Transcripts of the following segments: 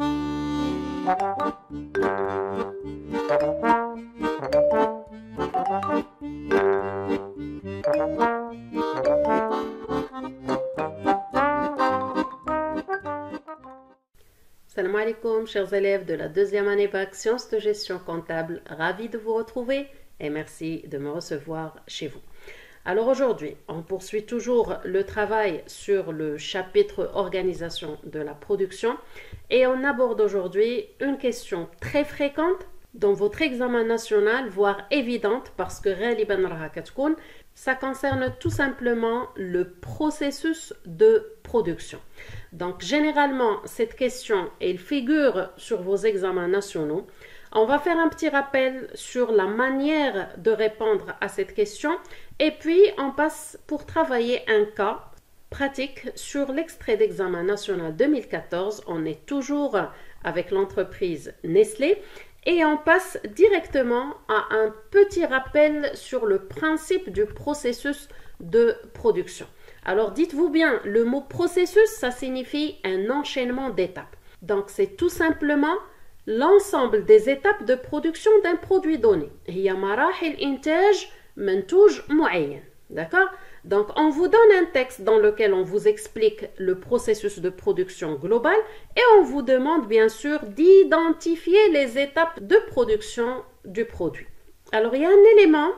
Salam alaikum, chers élèves de la deuxième année bac sciences de gestion comptable. Ravi de vous retrouver et merci de me recevoir chez vous. Alors aujourd'hui, on poursuit toujours le travail sur le chapitre organisation de la production et on aborde aujourd'hui une question très fréquente dans votre examen national, voire évidente parce que ça concerne tout simplement le processus de production. Donc généralement, cette question, elle figure sur vos examens nationaux. On va faire un petit rappel sur la manière de répondre à cette question et puis on passe pour travailler un cas pratique sur l'extrait d'examen national 2014. On est toujours avec l'entreprise Nestlé et on passe directement à un petit rappel sur le principe du processus de production. Alors dites-vous bien, le mot processus, ça signifie un enchaînement d'étapes. Donc c'est tout simplement l'ensemble des étapes de production d'un produit donné. هي مراحل إنتاج منتوج معين. D'accord? Donc on vous donne un texte dans lequel on vous explique le processus de production global et on vous demande bien sûr d'identifier les étapes de production du produit. Alors il y a un élément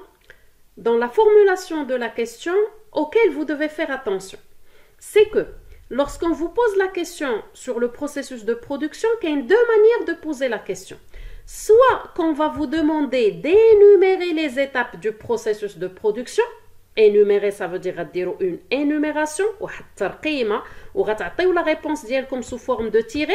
dans la formulation de la question auquel vous devez faire attention. C'est que lorsqu'on vous pose la question sur le processus de production, il y a deux manières de poser la question. Soit qu'on va vous demander d'énumérer les étapes du processus de production. Énumérer, ça veut dire une énumération ou la réponse ديالكم sous forme de tiré.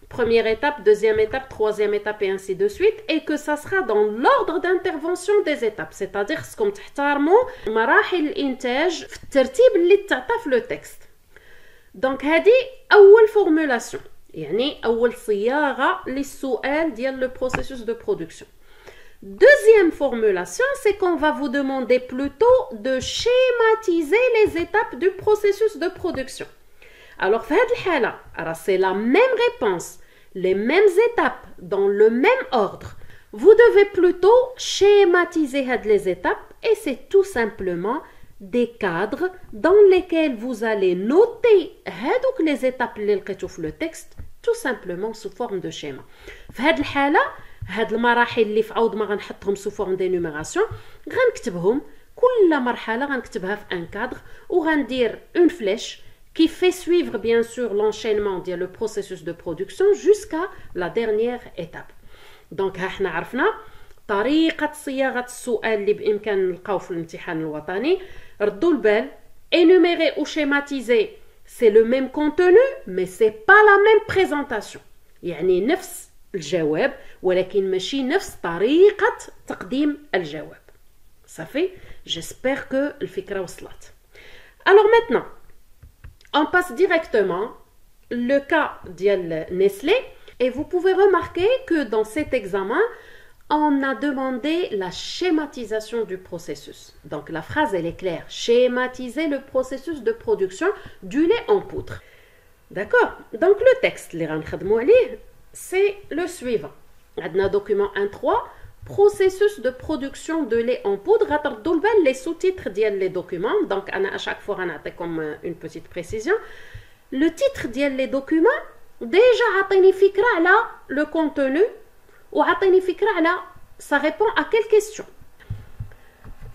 Première étape, deuxième étape, troisième étape et ainsi de suite, et que ça sera dans l'ordre d'intervention des étapes, c'est-à-dire ce qu'on تحترموا مراحل الإنتاج في الترتيب اللي تعطى في le texte. Donc هذه أول formulation، يعني أول صياغة للسؤال ديال le processus de production. Deuxième formulation, c'est qu'on va vous demander plutôt de schématiser les étapes du processus de production. Alors, c'est la même réponse, les mêmes étapes, dans le même ordre. Vous devez plutôt schématiser les étapes et c'est tout simplement des cadres dans lesquels vous allez noter les étapes le texte, tout simplement sous forme de schéma. هاد المراحل اللي في عوض ما غنحطهم سو فورم دينوميراسيون غنكتبهم كل مرحله غنكتبها في ان كادر وغندير اون فليش qui fait suivre bien sûr l'enchaînement ديال le processus de production jusqu'à la dernière étape. Donc ها حنا عرفنا طريقه صياغه السؤال اللي بامكان نلقاو في الامتحان الوطني. ردوا البال énumérer ou schématiser c'est le même contenu mais c'est pas la même présentation. يعني نفس الجواب ولكن ماشي نفس طريقة تقديم الجواب. صافي؟ J'espère que الفكرة وصلت. Alors maintenant, on passe directement le cas ديال Nestlé et vous pouvez remarquer que dans cet examen, on a demandé la schématisation du processus. Donc la phrase elle est claire, schématiser le processus de production du lait en poudre. D'accord? Donc le texte اللي غنخدموا عليه c'est le suivant. On a document 1.3, processus de production de lait en poudre. Les sous-titres des documents. Donc, à chaque fois, on a comme une petite précision. Le titre des documents, déjà, le contenu, ou ça répond à quelle question.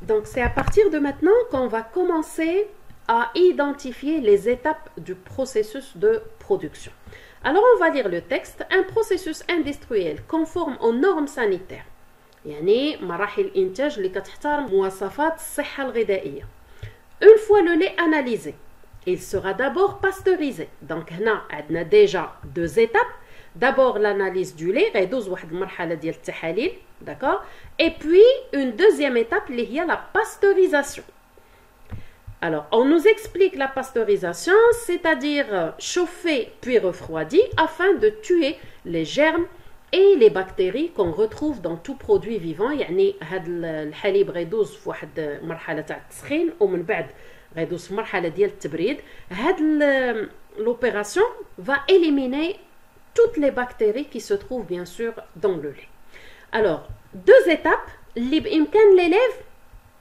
Donc, c'est à partir de maintenant qu'on va commencer à identifier les étapes du processus de production. Alors, on va lire le texte. Un processus industriel conforme aux normes sanitaires. يعني مراحل الإنتاج اللي كتحترم مواصفات الصحة الغذائية. Une fois le lait analysé, il sera d'abord pasteurisé. Donc هنا عندنا déjà deux étapes. D'abord l'analyse du lait, غيدوز واحد المرحلة ديال التحاليل, d'accord? Et puis une deuxième étape اللي هي la pasteurisation. Alors, on nous explique la pasteurisation, c'est-à-dire chauffer puis refroidi afin de tuer les germes et les bactéries qu'on retrouve dans tout produit vivant. يعني هاد الحليب غيدوز في واحد مرحلة تاع التسخين ومن بعد غيدوز في مرحلة ديال التبريد. هاد l'opération va éliminer toutes les bactéries qui se trouvent bien sûr dans le lait. Alors, deux étapes اللي بإمكان l'élève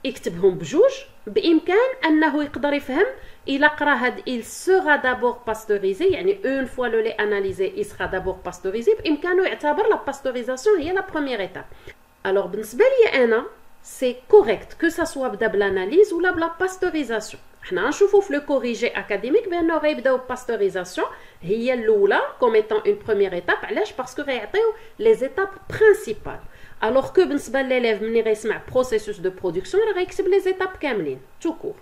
يكتبهم بجوج بإمكان أنه يقدر يفهم إلا قرا هاد il sera d'abord pasteurisé يعني une fois le lait analysé il sera d'abord pasteurisé بإمكانه يعتبر la pasteurisation هي la première étape. Alors بالنسبة لي أنا c'est correct que ça soit بدا بالاناليز ولا بلا pasteurisation. حنا نشوفوا في لو كوريجي اكاديميك بانه غيبداو باستوريزاسيون هي الاولى comme étant une première étape. علاش؟ باسكو غيعطيو les étapes principales. alors que بالنسبه للélève ملي غيسمع processus de production راه غيكتب les étapes كاملين tout court.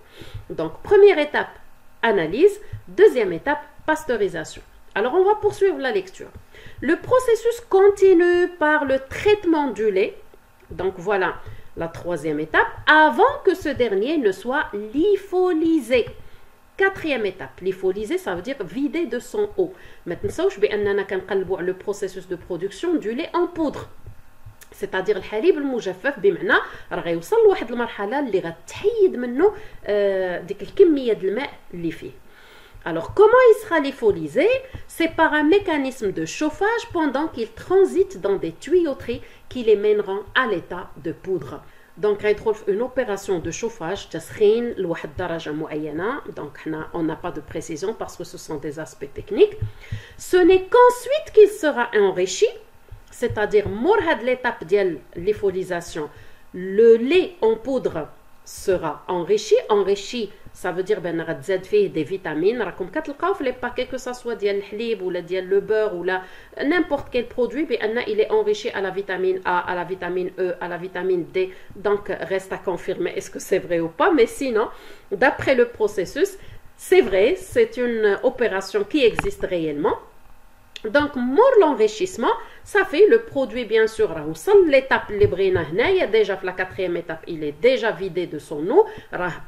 donc première étape analyse, deuxième étape pasteurisation. alors on va poursuivre la lecture. le processus continue par le traitement du lait. donc voilà la troisième étape, avant que ce dernier ne soit lypholysé. Quatrième étape, lypholysé, ça veut dire vider de son eau. Maintenant, le processus de production du lait en poudre. c'est-à-dire الحليب المجفف بمعنى راه غيوصل لواحد المرحله اللي غتحيد منه ديك الكميه د الماء اللي فيه. Alors, comment il sera lypholysé? C'est par un mécanisme de chauffage pendant qu'il transite dans des tuyauteries qui les mèneront à l'état de poudre. Donc, une opération de chauffage, تسخين لواحد درجة معينة. Donc, on n'a pas de précision parce que ce sont des aspects techniques. Ce n'est qu'ensuite qu'il sera enrichi, c'est-à-dire, mort had l'étape de lypholysation, le lait en poudre sera enrichi. Enrichi, ça veut dire ben غتزاد فيه des vitamines. راكم كتلقاو في les paquets que ça soit ديال الحليب ولا ديال le beurre ولا n'importe quel produit بأن il est enrichi à la vitamine A, à la vitamine E, à la vitamine D. Donc reste à confirmer est-ce que c'est vrai ou pas, mais sinon d'après le processus c'est vrai, c'est une opération qui existe réellement. Donc, mort l'enrichissement, ça fait le produit, bien sûr, l'étape اللي بغينا هنايا déjà في la quatrième étape, il est déjà vidé de son eau,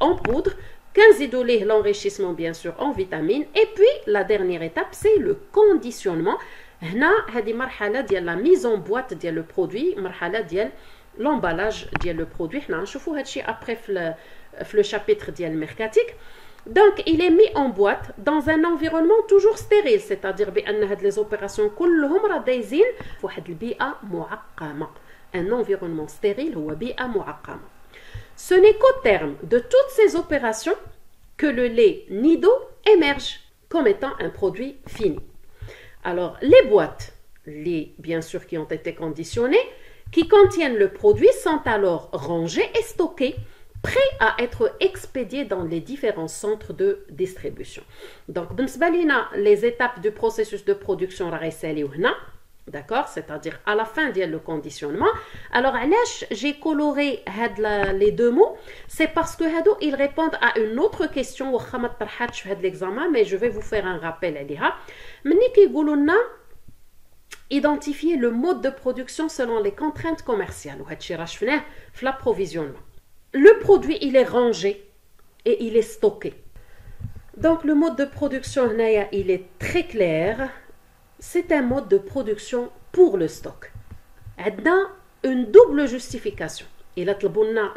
en poudre. 15 idolés, l'enrichissement, bien sûr, en vitamines. Et puis, la dernière étape, c'est le conditionnement. هنا هذه مرحلة ديال la mise en boîte ديال le produit, مرحلة ديال l'emballage ديال le produit. حنا نشوفوا هادشي après في le chapitre ديال الميركاتيك. Donc, il est mis en boîte dans un environnement toujours stérile, c'est-à-dire que les opérations كلهم راه دايزين في واحد البيئة معقمة. Un environnement stérile هو بيئة معقمة. Ce n'est qu'au terme de toutes ces opérations que le lait nido émerge comme étant un produit fini. Alors, les boîtes, bien sûr qui ont été conditionnées, qui contiennent le produit sont alors rangées et stockées, prêts à être expédiés dans les différents centres de distribution. Donc, les étapes du processus de production, d'accord, c'est-à-dire à la fin du conditionnement. Alors, j'ai coloré les deux mots, c'est parce que ils répondent à une autre question l'examen, mais je vais vous faire un rappel. Identifier le mode de production selon les contraintes commerciales. L'approvisionnement. Le produit, il est rangé et il est stocké. Donc, le mode de production, il est très clair. C'est un mode de production pour le stock. Il y a une double justification. Et là,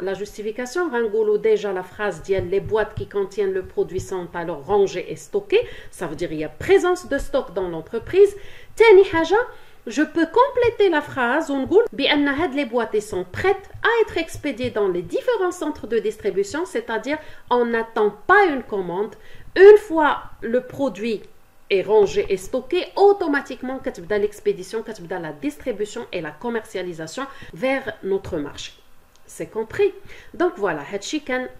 la justification, on déjà la phrase les boîtes qui contiennent le produit sont alors rangées et stockées. Ça veut dire qu'il y a présence de stock dans l'entreprise. Tani haja, je peux compléter la phrase on dit les boîtes sont prêtes à être expédiées dans les différents centres de distribution, c'est-à-dire on n'attend pas une commande. Une fois le produit est rangé et stocké, automatiquement l'expédition, la distribution et la commercialisation vers notre marché. C'est compris? Donc voilà,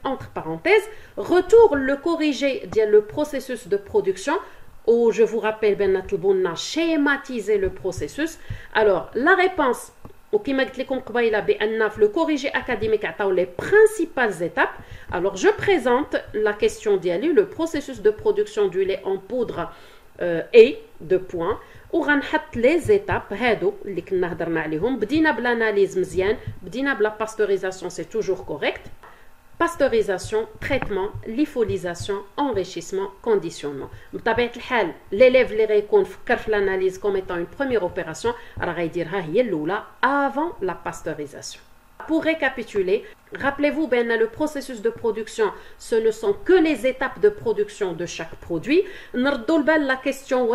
entre parenthèses, retour le corrigé le processus de production. Ou je vous rappelle, schématiser le processus. Alors, la réponse, le corrigé académique a les principales étapes. Alors, je présente la question d'Yali, le processus de production du lait en poudre et de points. Ou les étapes, بدينا بالanalyse مزيان, بدينا بلا pasteurisation, c'est toujours correct. Pasteurisation, traitement, lypholysation, enrichissement, conditionnement. L'élève اللي غيكون فكر في l'analyse comme étant une première opération, راه غيديرها هي الاولى avant la pasteurisation. Pour récapituler, rappelez-vous, le processus de production, ce ne sont que les étapes de production de chaque produit. La question,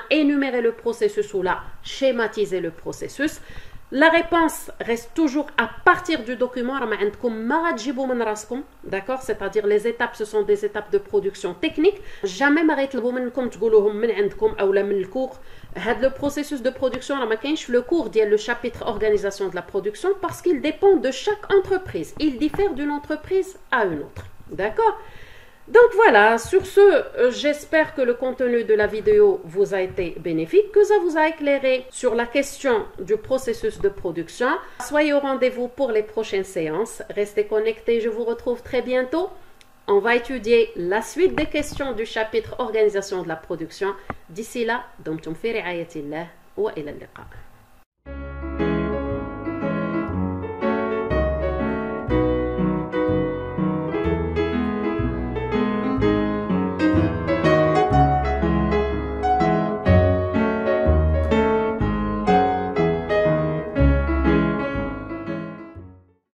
énumérer le processus ou là, schématiser le processus. La réponse reste toujours à partir du document. D'accord? C'est-à-dire les étapes, ce sont des étapes de production technique. Jamais le processus de production, le cours dit le chapitre organisation de la production parce qu'il dépend de chaque entreprise. Il diffère d'une entreprise à une autre. D'accord? Donc voilà, sur ce, j'espère que le contenu de la vidéo vous a été bénéfique, que ça vous a éclairé sur la question du processus de production. Soyez au rendez-vous pour les prochaines séances. Restez connectés, je vous retrouve très bientôt. On va étudier la suite des questions du chapitre organisation de la production. D'ici là, dumtum fi ri'ayatillah wa ila al-liqa.